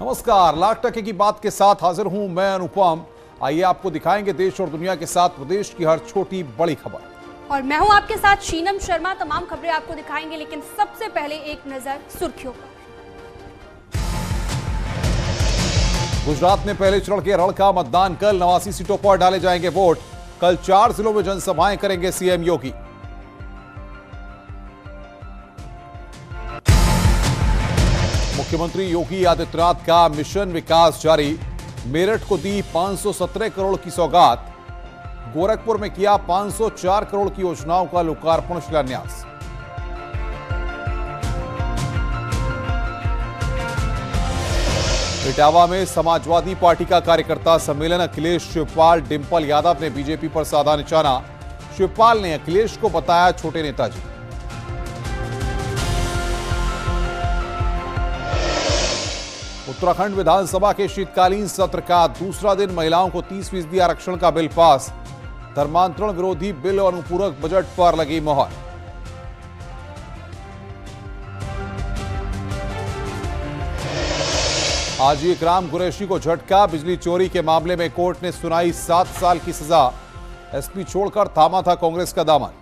नमस्कार, लाख टके की बात के साथ हाजिर हूं मैं अनुपम। आइए आपको दिखाएंगे देश और दुनिया के साथ प्रदेश की हर छोटी बड़ी खबर। और मैं हूं आपके साथ शीनम शर्मा। तमाम खबरें आपको दिखाएंगे, लेकिन सबसे पहले एक नजर सुर्खियों पर। गुजरात में पहले चरण के रण का मतदान कल, 89 सीटों पर डाले जाएंगे वोट। कल 4 जिलों में जनसभाएं करेंगे सीएम योगी। मुख्यमंत्री योगी आदित्यनाथ का मिशन विकास जारी। मेरठ को दी 517 करोड़ की सौगात। गोरखपुर में किया 504 करोड़ की योजनाओं का लोकार्पण शिलान्यास। इटावा में समाजवादी पार्टी का कार्यकर्ता सम्मेलन। अखिलेश, शिवपाल, डिंपल यादव ने बीजेपी पर साधा निशाना। शिवपाल ने अखिलेश को बताया छोटे नेताजी। उत्तराखंड विधानसभा के शीतकालीन सत्र का दूसरा दिन, महिलाओं को 30% आरक्षण का बिल पास। धर्मांतरण विरोधी बिल और अनुपूरक बजट पर लगी मोहर। आज इकराम कुरैशी को झटका। बिजली चोरी के मामले में कोर्ट ने सुनाई 7 साल की सजा। एसपी छोड़कर थामा था कांग्रेस का दामन।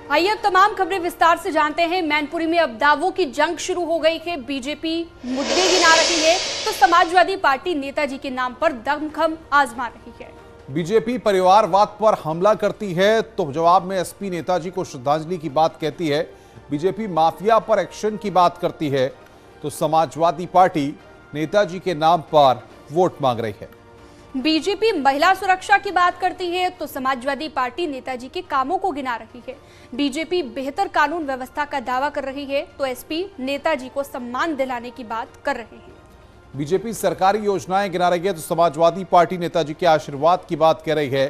आइए अब तमाम खबरें विस्तार से जानते हैं। मैनपुरी में अब दावों की जंग शुरू हो गई है। बीजेपी मुद्दे गिना रही है तो समाजवादी पार्टी नेताजी के नाम पर दमखम आजमा रही है। बीजेपी परिवारवाद पर हमला करती है तो जवाब में एसपी नेताजी को श्रद्धांजलि की बात कहती है। बीजेपी माफिया पर एक्शन की बात करती है तो समाजवादी पार्टी नेताजी के नाम पर वोट मांग रही है। बीजेपी महिला सुरक्षा की बात करती है तो समाजवादी पार्टी नेताजी के कामों को गिना रही है। बीजेपी बेहतर कानून व्यवस्था का दावा कर रही है तो एसपी नेताजी को सम्मान दिलाने की बात कर रहे हैं। बीजेपी सरकारी योजनाएं गिना रही है तो समाजवादी पार्टी नेताजी के आशीर्वाद की बात कह रही है।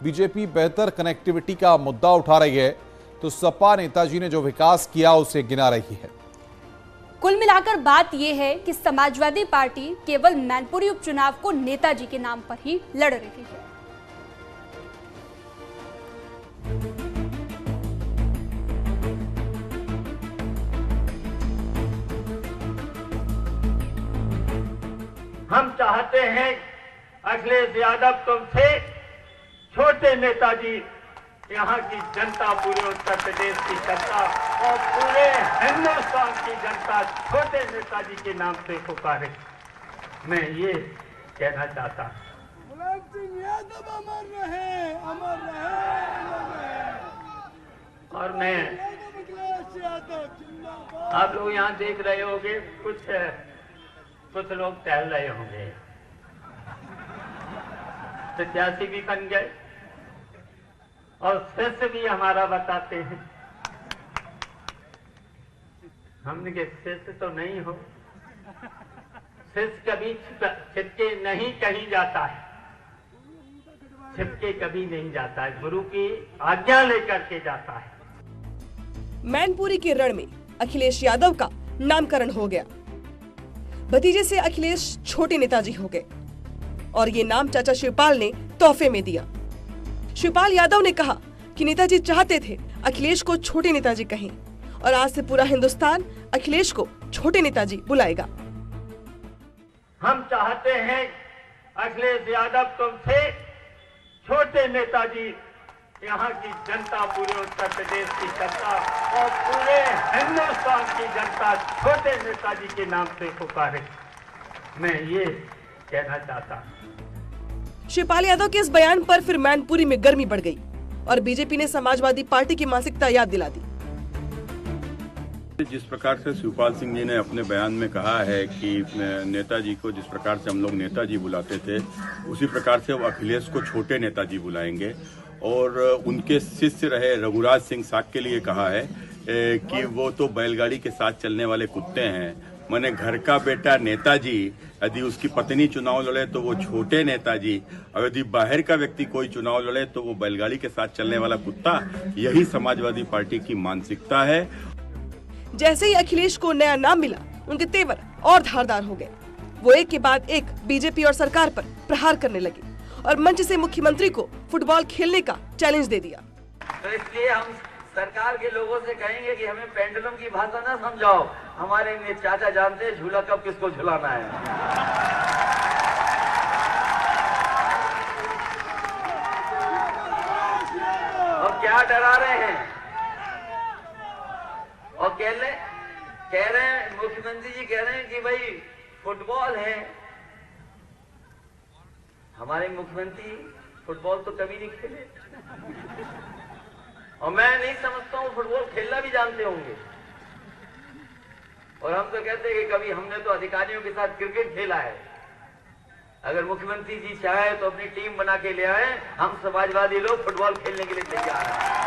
बीजेपी बेहतर कनेक्टिविटी का मुद्दा उठा रही है तो सपा नेताजी ने जो विकास किया उसे गिना रही है। कुल मिलाकर बात यह है कि समाजवादी पार्टी केवल मैनपुरी उपचुनाव को नेताजी के नाम पर ही लड़ रही है। हम चाहते हैं अखिलेश यादव तुमसे छोटे नेताजी, यहाँ की जनता, पूरे उत्तर प्रदेश की जनता और पूरे हिंदुस्तान की जनता छोटे नेताजी के नाम से पुकारे। मैं ये कहना चाहता हूँ, मुलायम सिंह यादव अमर रहे, अमर रहे, अमर रहे। और मैं अखिलेश यादव जिंदाबाद। आप लोग यहाँ देख रहे होंगे, कुछ लोग टहल रहे होंगे, प्रत्याशी भी बन गए और शिष्य भी हमारा बताते हैं। हमने के शिष्य तो नहीं हो, शिष्य कभी छिपके नहीं कहीं जाता है, छिपके कभी नहीं जाता है, गुरु की आज्ञा लेकर के जाता है। मैनपुरी के रण में अखिलेश यादव का नामकरण हो गया। भतीजे से अखिलेश छोटे नेताजी हो गए और ये नाम चाचा शिवपाल ने तोहफे में दिया। शिवपाल यादव ने कहा कि नेताजी चाहते थे अखिलेश को छोटे नेताजी कहें और आज से पूरा हिंदुस्तान अखिलेश को छोटे नेताजी बुलाएगा। हम चाहते हैं अखिलेश यादव तुमसे छोटे नेताजी, यहाँ की जनता, पूरे उत्तर प्रदेश की जनता और पूरे हिंदुस्तान की जनता छोटे नेताजी के नाम से पुकारे। मैं ये कहना चाहता हूँ। शिवपाल यादव के इस बयान पर फिर मैनपुरी में गर्मी बढ़ गई और बीजेपी ने समाजवादी पार्टी की मानसिकता याद दिला दी। जिस प्रकार से शिवपाल सिंह जी ने अपने बयान में कहा है कि नेताजी को जिस प्रकार से हम लोग नेताजी बुलाते थे, उसी प्रकार से वो अखिलेश को छोटे नेताजी बुलाएंगे। और उनके शिष्य रहे रघुराज सिंह साग के लिए कहा है कि वो तो बैलगाड़ी के साथ चलने वाले कुत्ते हैं। मैंने घर का बेटा नेताजी, यदि उसकी पत्नी चुनाव लड़े तो वो छोटे नेताजी, और यदि बाहर का व्यक्ति कोई चुनाव लड़े तो वो बैलगाड़ी के साथ चलने वाला कुत्ता। यही समाजवादी पार्टी की मानसिकता है। जैसे ही अखिलेश को नया नाम मिला, उनके तेवर और धारदार हो गए। वो एक के बाद एक बीजेपी और सरकार पर प्रहार करने लगे। और मंच से मुख्यमंत्री को फुटबॉल खेलने का चैलेंज दे दिया। तो इसलिए हम सरकार के लोगों से कहेंगे कि हमें पेंडुलम की भाषा ना समझाओ, हमारे चाचा जानते हैं झूला कब किसको झुलाना है। और क्या डरा रहे हैं और कह रहे हैं मुख्यमंत्री जी कह रहे हैं कि भाई फुटबॉल है। हमारे मुख्यमंत्री फुटबॉल तो कभी नहीं खेले और मैं नहीं समझता हूँ फुटबॉल खेलना भी जानते होंगे। और हम तो कहते हैं कि कभी हमने तो अधिकारियों के साथ क्रिकेट खेला है। अगर मुख्यमंत्री जी चाहे तो अपनी टीम बना के ले आए, हम समाजवादी लोग फुटबॉल खेलने के लिए तैयार हैं।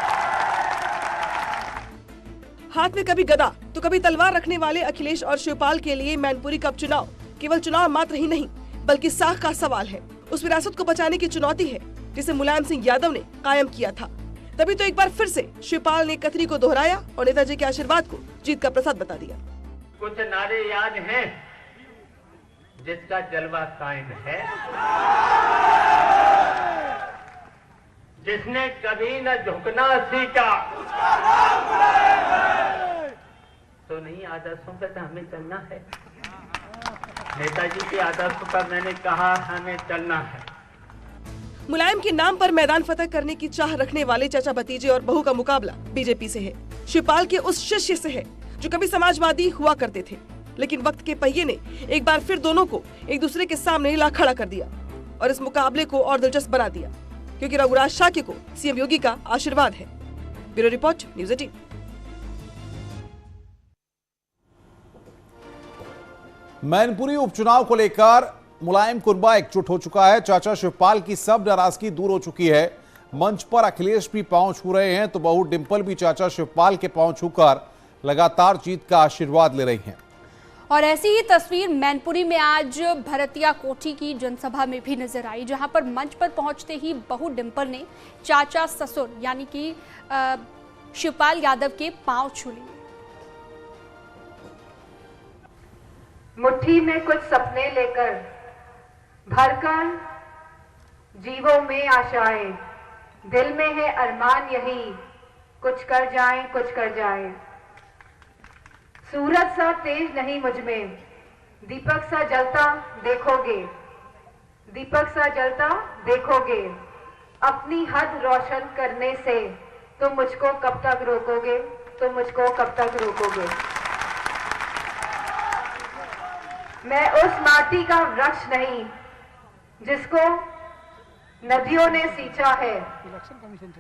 हाथ में कभी गदा तो कभी तलवार रखने वाले अखिलेश और शिवपाल के लिए मैनपुरी का उपचुनाव केवल चुनाव मात्र ही नहीं बल्कि साख का सवाल है। उस विरासत को बचाने की चुनौती है जिसे मुलायम सिंह यादव ने कायम किया था। तभी तो एक बार फिर से शिवपाल ने कथनी को दोहराया और नेताजी के आशीर्वाद को जीत का प्रसाद बता दिया। कुछ नारे याद हैं जिसका जलवा कायम है, जिसने कभी न झुकना सीखा तो नहीं आदर्शों पर हमें चलना है। नेताजी के आदर्शों पर मैंने कहा हमें चलना है। मुलायम के नाम पर मैदान फतह करने की चाह रखने वाले चाचा भतीजे और बहू का मुकाबला बीजेपी से है। शिवपाल के उस शिष्य से है जो कभी समाजवादी हुआ करते थे, लेकिन वक्त के पहिए ने एक बार फिर दोनों को एक दूसरे के सामने ला खड़ा कर दिया और इस मुकाबले को और दिलचस्प बना दिया, क्योंकि रघुराज शाक्य को सीएम योगी का आशीर्वाद है। Bureau report, news 18। मैनपुरी उपचुनाव को लेकर मुलायम कुनबा एकजुट हो चुका है। चाचा शिवपाल की सब नाराजगी दूर हो चुकी है। मंच पर अखिलेश भी पांव छू रहे हैं तो बहू डिंपल भी चाचा शिवपाल के पांव छूकर लगातार जीत का आशीर्वाद ले रही हैं। और ऐसी ही तस्वीर मैनपुरी में आज भरतिया कोठी की जनसभा में भी नजर आई, जहां पर मंच पर पहुंचते ही बहू डिंपल ने चाचा ससुर यानी कि शिवपाल यादव के पांव छू लिए। मुट्ठी में कुछ सपने लेकर भरकर जीवों में आशाएं, दिल में है अरमान यही कुछ कर जाएं, कुछ कर जाएं। सूरज सा तेज नहीं मुझ में, दीपक सा जलता देखोगे, दीपक सा जलता देखोगे। अपनी हद रोशन करने से तुम मुझको कब तक रोकोगे, तुम मुझको कब तक रोकोगे। मैं उस माटी का वृक्ष नहीं जिसको नदियों ने सींचा है,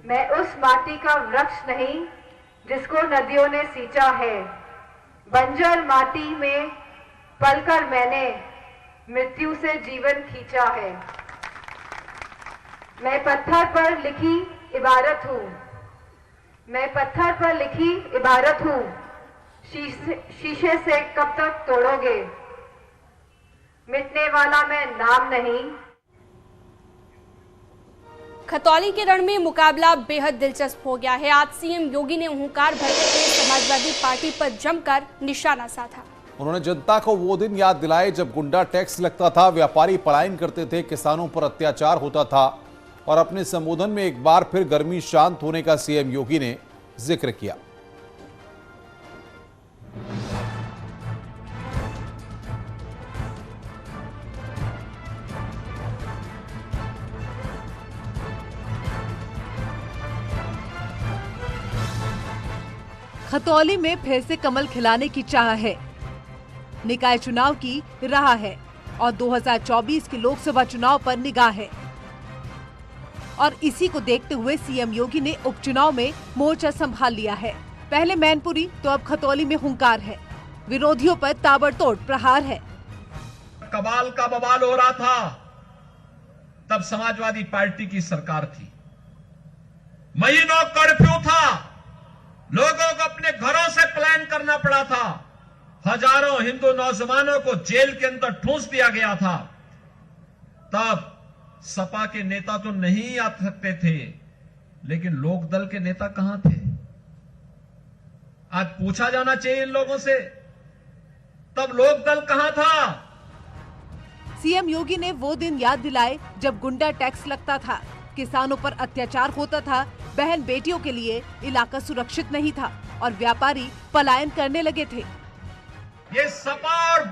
मैं उस माटी का वृक्ष नहीं जिसको नदियों ने सींचा है। बंजर माटी में पलकर मैंने मृत्यु से जीवन खींचा है। मैं पत्थर पर लिखी इबारत हूँ, मैं पत्थर पर लिखी इबारत हूँ। शीशे से कब तक तोड़ोगे, मिटने वाला मैं नाम नहीं। खतौली के रण में मुकाबला बेहद दिलचस्प हो गया है। आज सीएम योगी ने हुंकार भरते हुए समाजवादी पार्टी पर जमकर निशाना साधा। उन्होंने जनता को वो दिन याद दिलाए जब गुंडा टैक्स लगता था, व्यापारी पलायन करते थे, किसानों पर अत्याचार होता था। और अपने संबोधन में एक बार फिर गर्मी शांत होने का सीएम योगी ने जिक्र किया। खतौली में फिर से कमल खिलाने की चाह है। निकाय चुनाव की राह है और 2024 के लोकसभा चुनाव पर निगाह है। और इसी को देखते हुए सीएम योगी ने उपचुनाव में मोर्चा संभाल लिया है। पहले मैनपुरी तो अब खतौली में हुंकार है। विरोधियों पर ताबड़तोड़ प्रहार है। कबाल का बवाल हो रहा था तब समाजवादी पार्टी की सरकार थी। महीनों कर्फ्यू था, लोगों को अपने घरों से पलायन करना पड़ा था। हजारों हिंदू नौजवानों को जेल के अंदर ठूंस दिया गया था। तब सपा के नेता तो नहीं आ सकते थे, लेकिन लोकदल के नेता कहां थे? आज पूछा जाना चाहिए इन लोगों से, तब लोकदल कहां था? सीएम योगी ने वो दिन याद दिलाए जब गुंडा टैक्स लगता था, किसानों पर अत्याचार होता था, बहन बेटियों के लिए इलाका सुरक्षित नहीं था और व्यापारी पलायन करने लगे थे। ये सपा और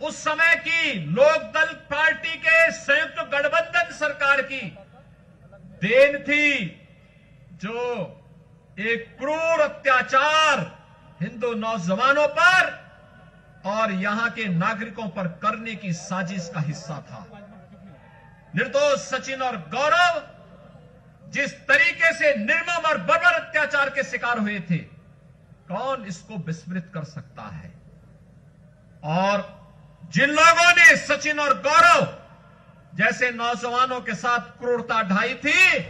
उस समय की लोकदल पार्टी के संयुक्त गठबंधन सरकार की देन थी, जो एक क्रूर अत्याचार हिंदू नौजवानों पर और यहां के नागरिकों पर करने की साजिश का हिस्सा था। निर्दोष सचिन और गौरव जिस तरीके से निर्मम और बर्बर अत्याचार के शिकार हुए थे, कौन इसको विस्मृत कर सकता है। और जिन लोगों ने सचिन और गौरव जैसे नौजवानों के साथ क्रूरता ढाई थी,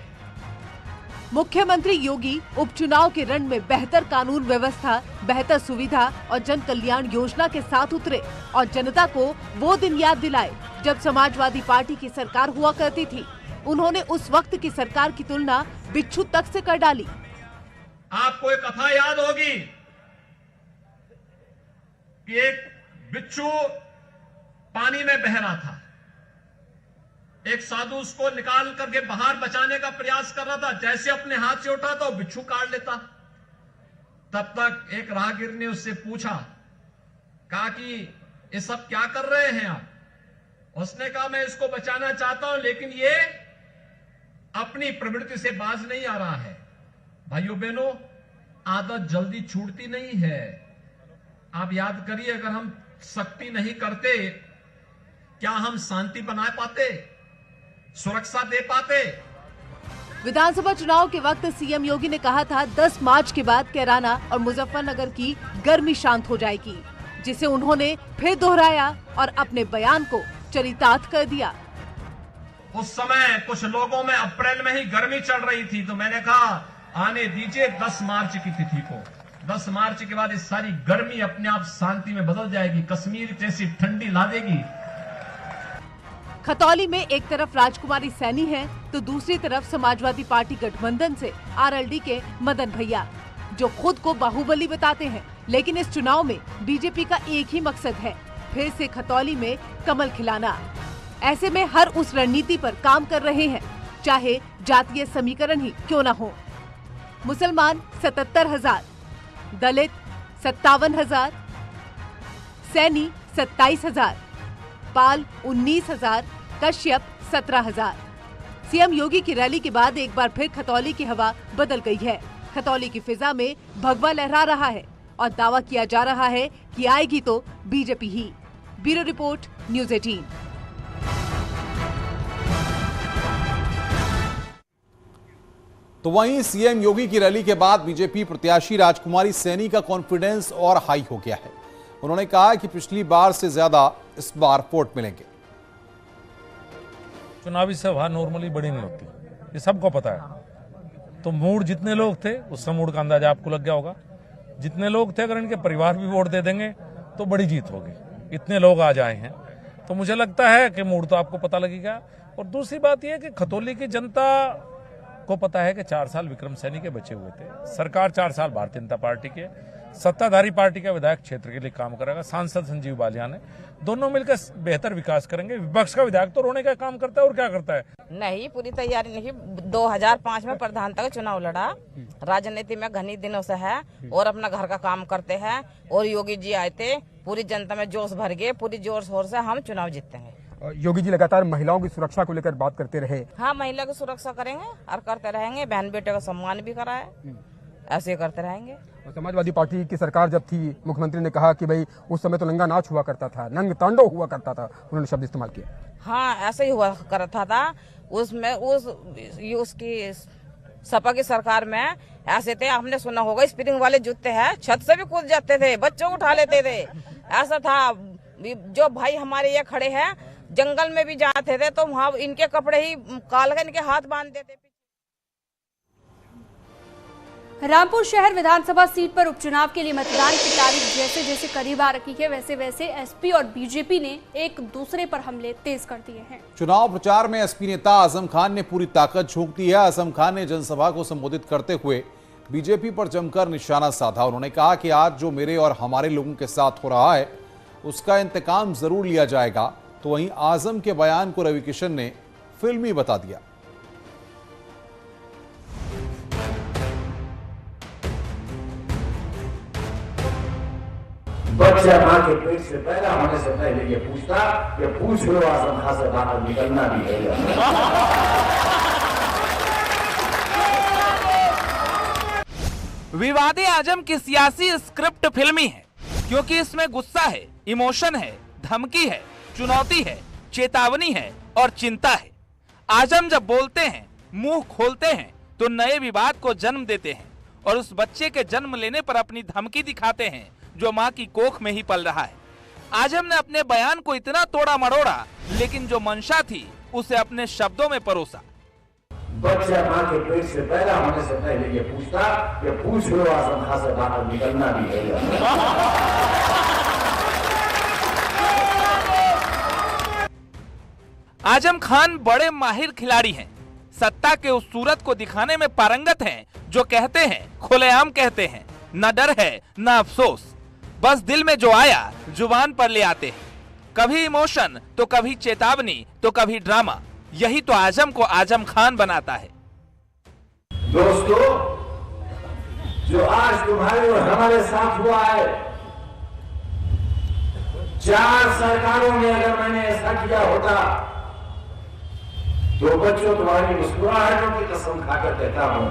मुख्यमंत्री योगी उपचुनाव के रण में बेहतर कानून व्यवस्था, बेहतर सुविधा और जन कल्याण योजना के साथ उतरे और जनता को वो दिन याद दिलाए जब समाजवादी पार्टी की सरकार हुआ करती थी। उन्होंने उस वक्त की सरकार की तुलना बिच्छू तक से कर डाली। आपको एक कथा याद होगी कि एक बिच्छू पानी में बह रहा था, एक साधु उसको निकाल करके बाहर बचाने का प्रयास कर रहा था, जैसे अपने हाथ से उठाता वो बिच्छू काट लेता। तब तक एक राहगीर ने उससे पूछा, कहा कि ये सब क्या कर रहे हैं आप? उसने कहा मैं इसको बचाना चाहता हूं, लेकिन ये अपनी प्रवृत्ति से बाज नहीं आ रहा है। भाइयों बहनों, आदत जल्दी छूटती नहीं है। आप याद करिए, अगर हम सख्ती नहीं करते, क्या हम शांति बना पाते, सुरक्षा दे पाते? विधानसभा चुनाव के वक्त सीएम योगी ने कहा था 10 मार्च के बाद कैराना और मुजफ्फरनगर की गर्मी शांत हो जाएगी, जिसे उन्होंने फिर दोहराया और अपने बयान को चरितार्थ कर दिया। उस समय कुछ लोगों में अप्रैल में ही गर्मी चल रही थी, तो मैंने कहा आने दीजिए 10 मार्च की तिथि को। 10 मार्च के बाद ये सारी गर्मी अपने आप शांति में बदल जाएगी, कश्मीर जैसी ठंडी ला देगी। खतौली में एक तरफ राजकुमारी सैनी है तो दूसरी तरफ समाजवादी पार्टी गठबंधन से आरएलडी के मदन भैया, जो खुद को बाहुबली बताते हैं। लेकिन इस चुनाव में बीजेपी का एक ही मकसद है, फिर से खतौली में कमल खिलाना। ऐसे में हर उस रणनीति पर काम कर रहे हैं, चाहे जातीय समीकरण ही क्यों न हो। मुसलमान 77,000, दलित 57,000, सैनी 27,000, पाल 19,000, कश्यप 17,000। सीएम योगी की रैली के बाद एक बार फिर खतौली की हवा बदल गई है। खतौली की फिजा में भगवा लहरा रहा है और दावा किया जा रहा है कि आएगी तो बीजेपी ही। Bureau report, news 18। तो वहीं सीएम योगी की रैली के बाद बीजेपी प्रत्याशी राजकुमारी सैनी का कॉन्फिडेंस और हाई हो गया है। उन्होंने कहा कि पिछली बार से ज्यादा इस बार वोट मिलेंगे। चुनावी सभा नॉर्मली बड़ी नहीं होती, ये सबको पता है। तो मूड जितने लोग थे, उस मूड का अंदाजा आपको लग गया होगा। जितने लोग थे, अगर इनके परिवार भी वोट दे देंगे तो बड़ी जीत होगी। इतने लोग आज आए हैं, तो मुझे लगता है कि मूड तो आपको पता लगेगा। और दूसरी बात यह कि खतौली की जनता को पता है कि 4 साल विक्रम सैनी के बचे हुए थे। सरकार 4 साल भारतीय जनता पार्टी के सत्ताधारी पार्टी का विधायक क्षेत्र के लिए काम करेगा। सांसद संजीव बालियान है, दोनों मिलकर बेहतर विकास करेंगे। विपक्ष का विधायक तो रोने का काम करता है, और क्या करता है? नहीं, पूरी तैयारी नहीं। 2005 में प्रधानता का चुनाव लड़ा, राजनीति में घनी दिनों से है और अपना घर का काम करते हैं। और योगी जी आए थे, पूरी जनता में जोश भर गए, पूरी जोर शोर से हम चुनाव जीतेंगे। योगी जी लगातार महिलाओं की सुरक्षा को लेकर बात करते रहे। हाँ, महिला की सुरक्षा करेंगे और करते रहेंगे। बहन बेटे का सम्मान भी करा है, ऐसे करते रहेंगे। समाजवादी पार्टी की सरकार जब थी, मुख्यमंत्री ने कहा कि भाई उस समय तो नंगा नाच हुआ करता था, नंग तांडव हुआ करता था, उन्होंने शब्द इस्तेमाल किया। हाँ, ऐसे ही हुआ करता था। उसमें उसकी सपा की सरकार में ऐसे थे, आपने सुना होगा, स्प्रिंग वाले जूते हैं, छत से भी कूद जाते थे, बच्चों को उठा लेते थे। ऐसा था। जो भाई हमारे ये खड़े हैं, जंगल में भी जाते थे तो वहाँ इनके कपड़े ही काल कर इनके हाथ बांध देते। रामपुर शहर विधानसभा सीट पर उपचुनाव के लिए मतदान की तारीख जैसे जैसे करीब आ रही है, वैसे वैसे एसपी और बीजेपी ने एक दूसरे पर हमले तेज कर दिए हैं। चुनाव प्रचार में एसपी नेता आजम खान ने पूरी ताकत झोंक दी है। आजम खान ने जनसभा को संबोधित करते हुए बीजेपी पर जमकर निशाना साधा। उन्होंने कहा कि आज जो मेरे और हमारे लोगों के साथ हो रहा है, उसका इंतकाम जरूर लिया जाएगा। तो वहीं आजम के बयान को रवि किशन ने फिल्मी बता दिया। बच्चा मां के पेट से पैदा होने से पहले ये पूछता, ये पूछ लो आजम खां से बाहर निकलना भी है। विवादे आजम की सियासी स्क्रिप्ट फिल्मी है, क्योंकि इसमें गुस्सा है, इमोशन है, धमकी है, चुनौती है, चेतावनी है और चिंता है। आजम जब बोलते हैं, मुंह खोलते हैं तो नए विवाद को जन्म देते हैं और उस बच्चे के जन्म लेने पर अपनी धमकी दिखाते हैं जो मां की कोख में ही पल रहा है। आजम ने अपने बयान को इतना तोड़ा मरोड़ा, लेकिन जो मंशा थी उसे अपने शब्दों में परोसा। बच्चा मां के पेट से पैदा होने से पहले ये पूछता, ये पूछ लो आजम खां से बाहर निकलना भी है। आजम खान बड़े माहिर खिलाड़ी हैं, सत्ता के उस सूरत को दिखाने में पारंगत हैं जो कहते हैं, खुलेआम कहते हैं, न डर है न अफसोस, बस दिल में जो आया जुबान पर ले आते हैं। कभी इमोशन तो कभी चेतावनी तो कभी ड्रामा, यही तो आजम को आजम खान बनाता है। दोस्तों, जो आज तुम्हारे और हमारे साथ हुआ है, 4 सरकारों में अगर मैंने ऐसा किया होता तो बच्चों तुम्हारी मुस्कुराहटों की कसम खाकर कहता हूं,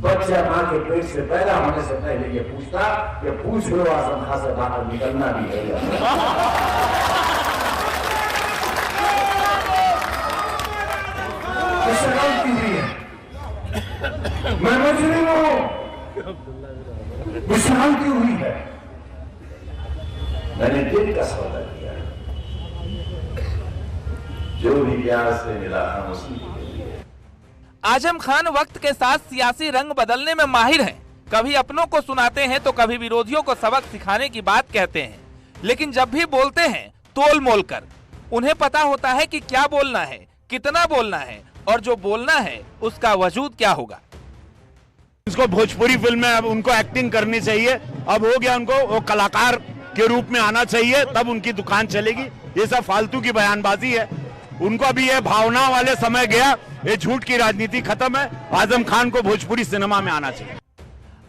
बच्चा मां के पेट से पैदा होने से पहले ये पूछता, ये पूछ लो आजम खां से बाहर निकलना भी है। गलती हुई है, मैं मुजरिम हूं, गलती हुई है, मैंने दिल का सौदा किया, जो भी प्यार से मिला हम उसी को लिए। आजम खान वक्त के साथ सियासी रंग बदलने में माहिर हैं। कभी अपनों को सुनाते हैं तो कभी विरोधियों को सबक सिखाने की बात कहते हैं, लेकिन जब भी बोलते हैं तोल मोल कर। उन्हें पता होता है कि क्या बोलना है, कितना बोलना है और जो बोलना है उसका वजूद क्या होगा। इसको भोजपुरी फिल्म में अब उनको एक्टिंग करनी चाहिए, अब हो गया, उनको वो कलाकार के रूप में आना चाहिए, तब उनकी दुकान चलेगी। ये सब फालतू की बयानबाजी है, उनको अभी ये भावना वाले समय गया, ये झूठ की राजनीति खत्म है। आजम खान को भोजपुरी सिनेमा में आना चाहिए।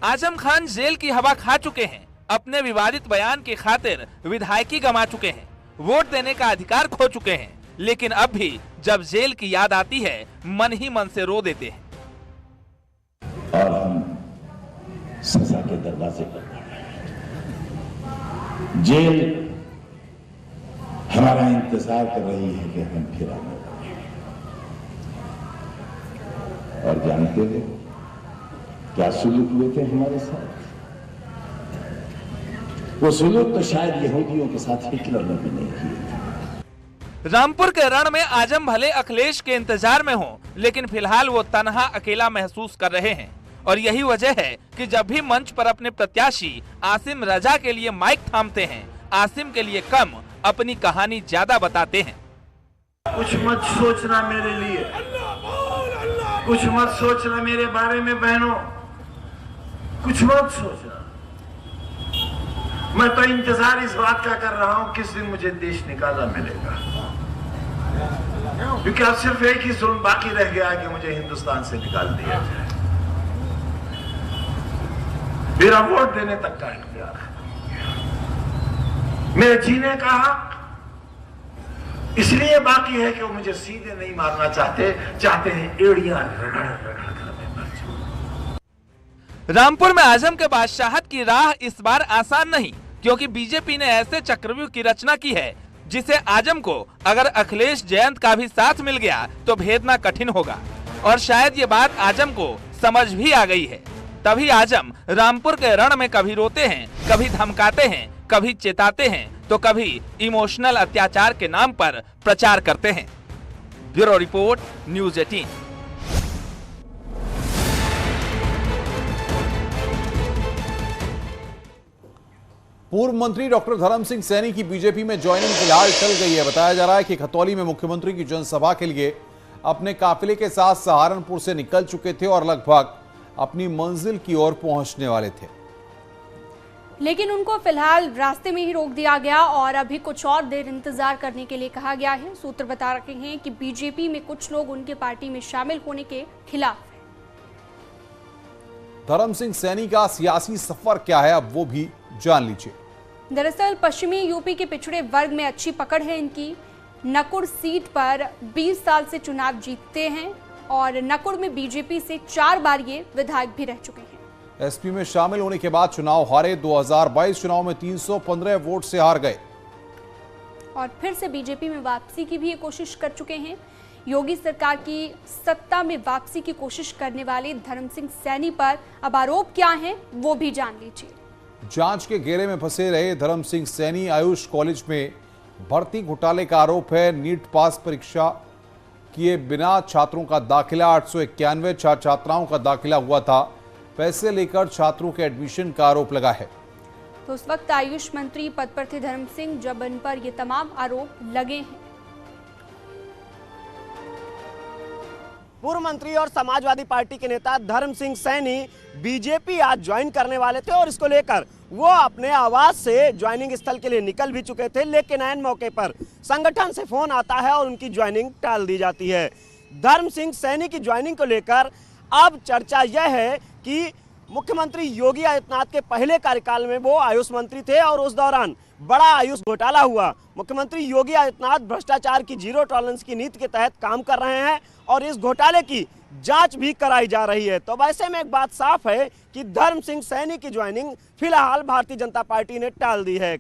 आजम खान जेल की हवा खा चुके हैं, अपने विवादित बयान की खातिर विधायकी गंवा चुके हैं, वोट देने का अधिकार खो चुके हैं, लेकिन अब भी जब जेल की याद आती है मन ही मन से रो देते हैं। और हम सजा के दरवाजे पर खड़े हैं, जेल हमारा इंतजार कर रही है कि हम फिर आने वाले हैं। और जानते हो क्या सुलूक हुए थे हमारे साथ? वो सुलूक तो शायद यहूदियों के साथ हिटलर ने भी नहीं किया। रामपुर के रण में आजम भले अखिलेश के इंतजार में हो, लेकिन फिलहाल वो तन्हा अकेला महसूस कर रहे हैं। और यही वजह है कि जब भी मंच पर अपने प्रत्याशी आसिम रजा के लिए माइक थामते हैं, आसिम के लिए कम, अपनी कहानी ज्यादा बताते हैं। कुछ मत सोचना मेरे लिए, कुछ मत सोचना मेरे बारे में बहनों, कुछ मत सोचना। मैं तो इंतजार इस बात का कर रहा हूं किस दिन मुझे देश निकाला मिलेगा, क्योंकि अब सिर्फ एक ही जुल्म बाकी रह गया है कि मुझे हिंदुस्तान से निकाल दिया जाए। मेरा वोट देने तक का इख्तियार है, मेरे जीने का हक इसलिए बाकी है कि वो मुझे सीधे नहीं मारना चाहते, चाहते हैं एड़ियां रगड़ रगड़ कर मैं मर जाऊं। रामपुर में आजम के बादशाहत की राह इस बार आसान नहीं, क्योंकि बीजेपी ने ऐसे चक्रव्यूह की रचना की है जिसे आजम को अगर अखिलेश जयंत का भी साथ मिल गया तो भेदना कठिन होगा। और शायद ये बात आजम को समझ भी आ गई है, तभी आजम रामपुर के रण में कभी रोते हैं, कभी धमकाते हैं, कभी चेताते हैं तो कभी इमोशनल अत्याचार के नाम पर प्रचार करते हैं। Bureau report, news 18। पूर्व मंत्री डॉक्टर धर्म सिंह सैनी की बीजेपी में ज्वाइनिंग फिलहाल टल गई है। बताया जा रहा है कि खतौली में मुख्यमंत्री की जनसभा के लिए अपने काफिले के साथ सहारनपुर से निकल चुके थे और लगभग अपनी मंजिल की ओर पहुंचने वाले थे। लेकिन उनको फिलहाल रास्ते में ही रोक दिया गया और अभी कुछ और देर इंतजार करने के लिए कहा गया है। सूत्र बता रहे हैं कि बीजेपी में कुछ लोग उनके पार्टी में शामिल होने के खिलाफ हैं। धर्म सिंह सैनी का सियासी सफर क्या है, अब वो भी जान लीजिए। दरअसल पश्चिमी यूपी के पिछड़े वर्ग में अच्छी पकड़ है इनकी। नकुड़ सीट पर 20 साल से चुनाव जीतते हैं और नकुड़ में बीजेपी से 4 बार ये विधायक भी रह चुके हैं। एसपी में शामिल होने के बाद चुनाव हारे। 2022 चुनाव में 315 वोट से हार गए और फिर से बीजेपी में वापसी की भी ये कोशिश कर चुके हैं। योगी सरकार की सत्ता में वापसी की कोशिश करने वाले धर्म सिंह सैनी पर अब आरोप क्या हैं, वो भी जान लीजिए। जांच के घेरे में फंसे रहे धर्म सिंह सैनी। आयुष कॉलेज में भर्ती घोटाले का आरोप है। नीट पास परीक्षा किए बिना छात्रों का दाखिला, 891 छात्राओं का दाखिला हुआ था। पैसे लेकर छात्रों के एडमिशन का आरोप लगा है। तो उस वक्त आयुष मंत्री पद पर थे धर्म सिंह, जब इन पर ये तमाम आरोप लगे हैं। पूर्व मंत्री और समाजवादी पार्टी के नेता धर्म सिंह सैनी बीजेपी आज ज्वाइन करने वाले थे और इसको लेकर वो अपने आवास से ज्वाइनिंग स्थल के लिए निकल भी चुके थे, लेकिन ऐन मौके पर संगठन से फोन आता है और उनकी ज्वाइनिंग टाल दी जाती है। धर्म सिंह सैनी की ज्वाइनिंग को लेकर अब चर्चा यह है कि मुख्यमंत्री योगी आदित्यनाथ के पहले कार्यकाल में वो आयुष मंत्री थे और उस दौरान बड़ा आयुष घोटाला हुआ। मुख्यमंत्री योगी आदित्यनाथ भ्रष्टाचार की जीरो टॉलरेंस की नीति के तहत काम कर रहे हैं और इस घोटाले की जांच भी कराई जा रही है। तो वैसे में एक बात साफ है कि धर्म सिंह सैनी की ज्वाइनिंग फिलहाल भारतीय जनता पार्टी ने टाल दी है।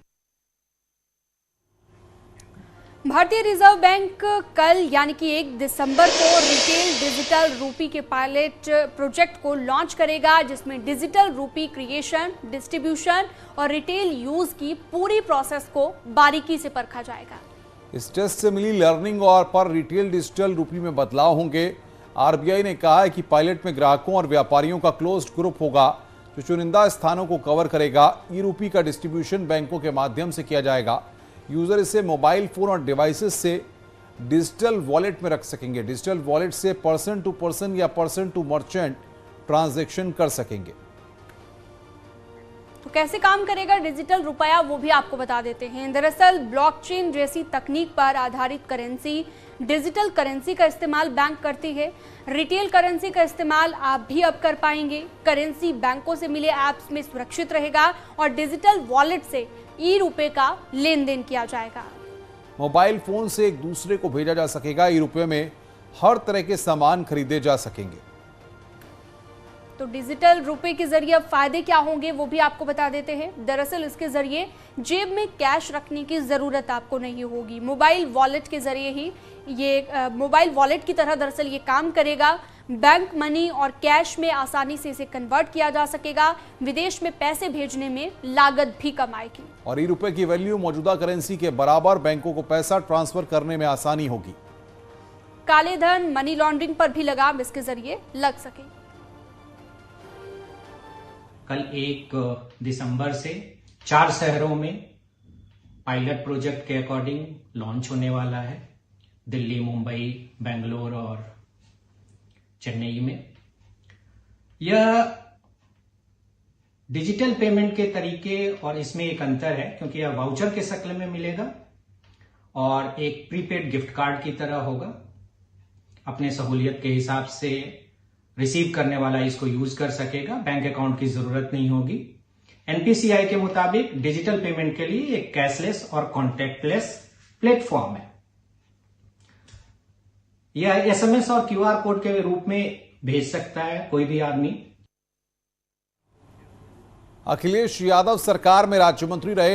भारतीय रिजर्व बैंक कल यानी कि 1 दिसंबर को रिटेल डिजिटल रूपी के पायलट प्रोजेक्ट को लॉन्च करेगा, जिसमें डिजिटल रूपी क्रिएशन, डिस्ट्रीब्यूशन और रिटेल यूज की पूरी प्रोसेस को बारीकी से परखा जाएगा। इस टेस्ट से मिली लर्निंग और पर रिटेल डिजिटल रूपी में बदलाव होंगे। आरबीआई ने कहा है कि पायलट में ग्राहकों और व्यापारियों का क्लोज्ड ग्रुप होगा जो चुनिंदा स्थानों को कवर करेगा। ई रूपी का डिस्ट्रीब्यूशन बैंकों के माध्यम से किया जाएगा। यूजर इसे मोबाइल फोन और डिवाइसेस से डिजिटल वॉलेट में रख सकेंगे। डिजिटल वॉलेट से पर्सन टू पर्सन या पर्सन टू मर्चेंट ट्रांजैक्शन कर सकेंगे। तो कैसे काम करेगा डिजिटल रुपया, वो भी आपको बता देते हैं। दरअसल ब्लॉकचेन जैसी तकनीक पर आधारित करेंसी, डिजिटल करेंसी का इस्तेमाल बैंक करती है। रिटेल करेंसी का इस्तेमाल आप भी अब कर पाएंगे। करेंसी बैंकों से मिले ऐप्स में सुरक्षित रहेगा और डिजिटल वॉलेट से ई रुपए का लेन देन किया जाएगा। मोबाइल फोन से एक दूसरे को भेजा जा सकेगा। ई रुपए में हर तरह के सामान खरीदे जा सकेंगे। तो डिजिटल रुपए के जरिए अब फायदे क्या होंगे, वो भी आपको बता देते हैं। दरअसल इसके जरिए जेब में कैश रखने की जरूरत आपको नहीं होगी। मोबाइल वॉलेट के जरिए ही ये मोबाइल वॉलेट की तरह दरअसल ये काम करेगा। बैंक मनी और कैश में आसानी से इसे कन्वर्ट किया जा सकेगा। विदेश में पैसे भेजने में लागत भी कम आएगी और ई रुपए की वैल्यू मौजूदा करेंसी के बराबर बैंकों को पैसा ट्रांसफर करने में आसानी होगी। काले धन, मनी लॉन्ड्रिंग पर भी लगाम इसके जरिए लग सके। कल 1 दिसंबर से 4 शहरों में पायलट प्रोजेक्ट के अकॉर्डिंग लॉन्च होने वाला है। दिल्ली, मुंबई, बेंगलोर और चेन्नई में। यह डिजिटल पेमेंट के तरीके और इसमें एक अंतर है क्योंकि यह वाउचर के शक्ल में मिलेगा और एक प्रीपेड गिफ्ट कार्ड की तरह होगा। अपने सहूलियत के हिसाब से रिसीव करने वाला इसको यूज कर सकेगा। बैंक अकाउंट की जरूरत नहीं होगी। एनपीसीआई के मुताबिक डिजिटल पेमेंट के लिए एक कैशलेस और कॉन्टैक्टलेस प्लेटफॉर्म है। यह एसएमएस और क्यूआर कोड के रूप में भेज सकता है कोई भी आदमी। अखिलेश यादव सरकार में राज्य मंत्री रहे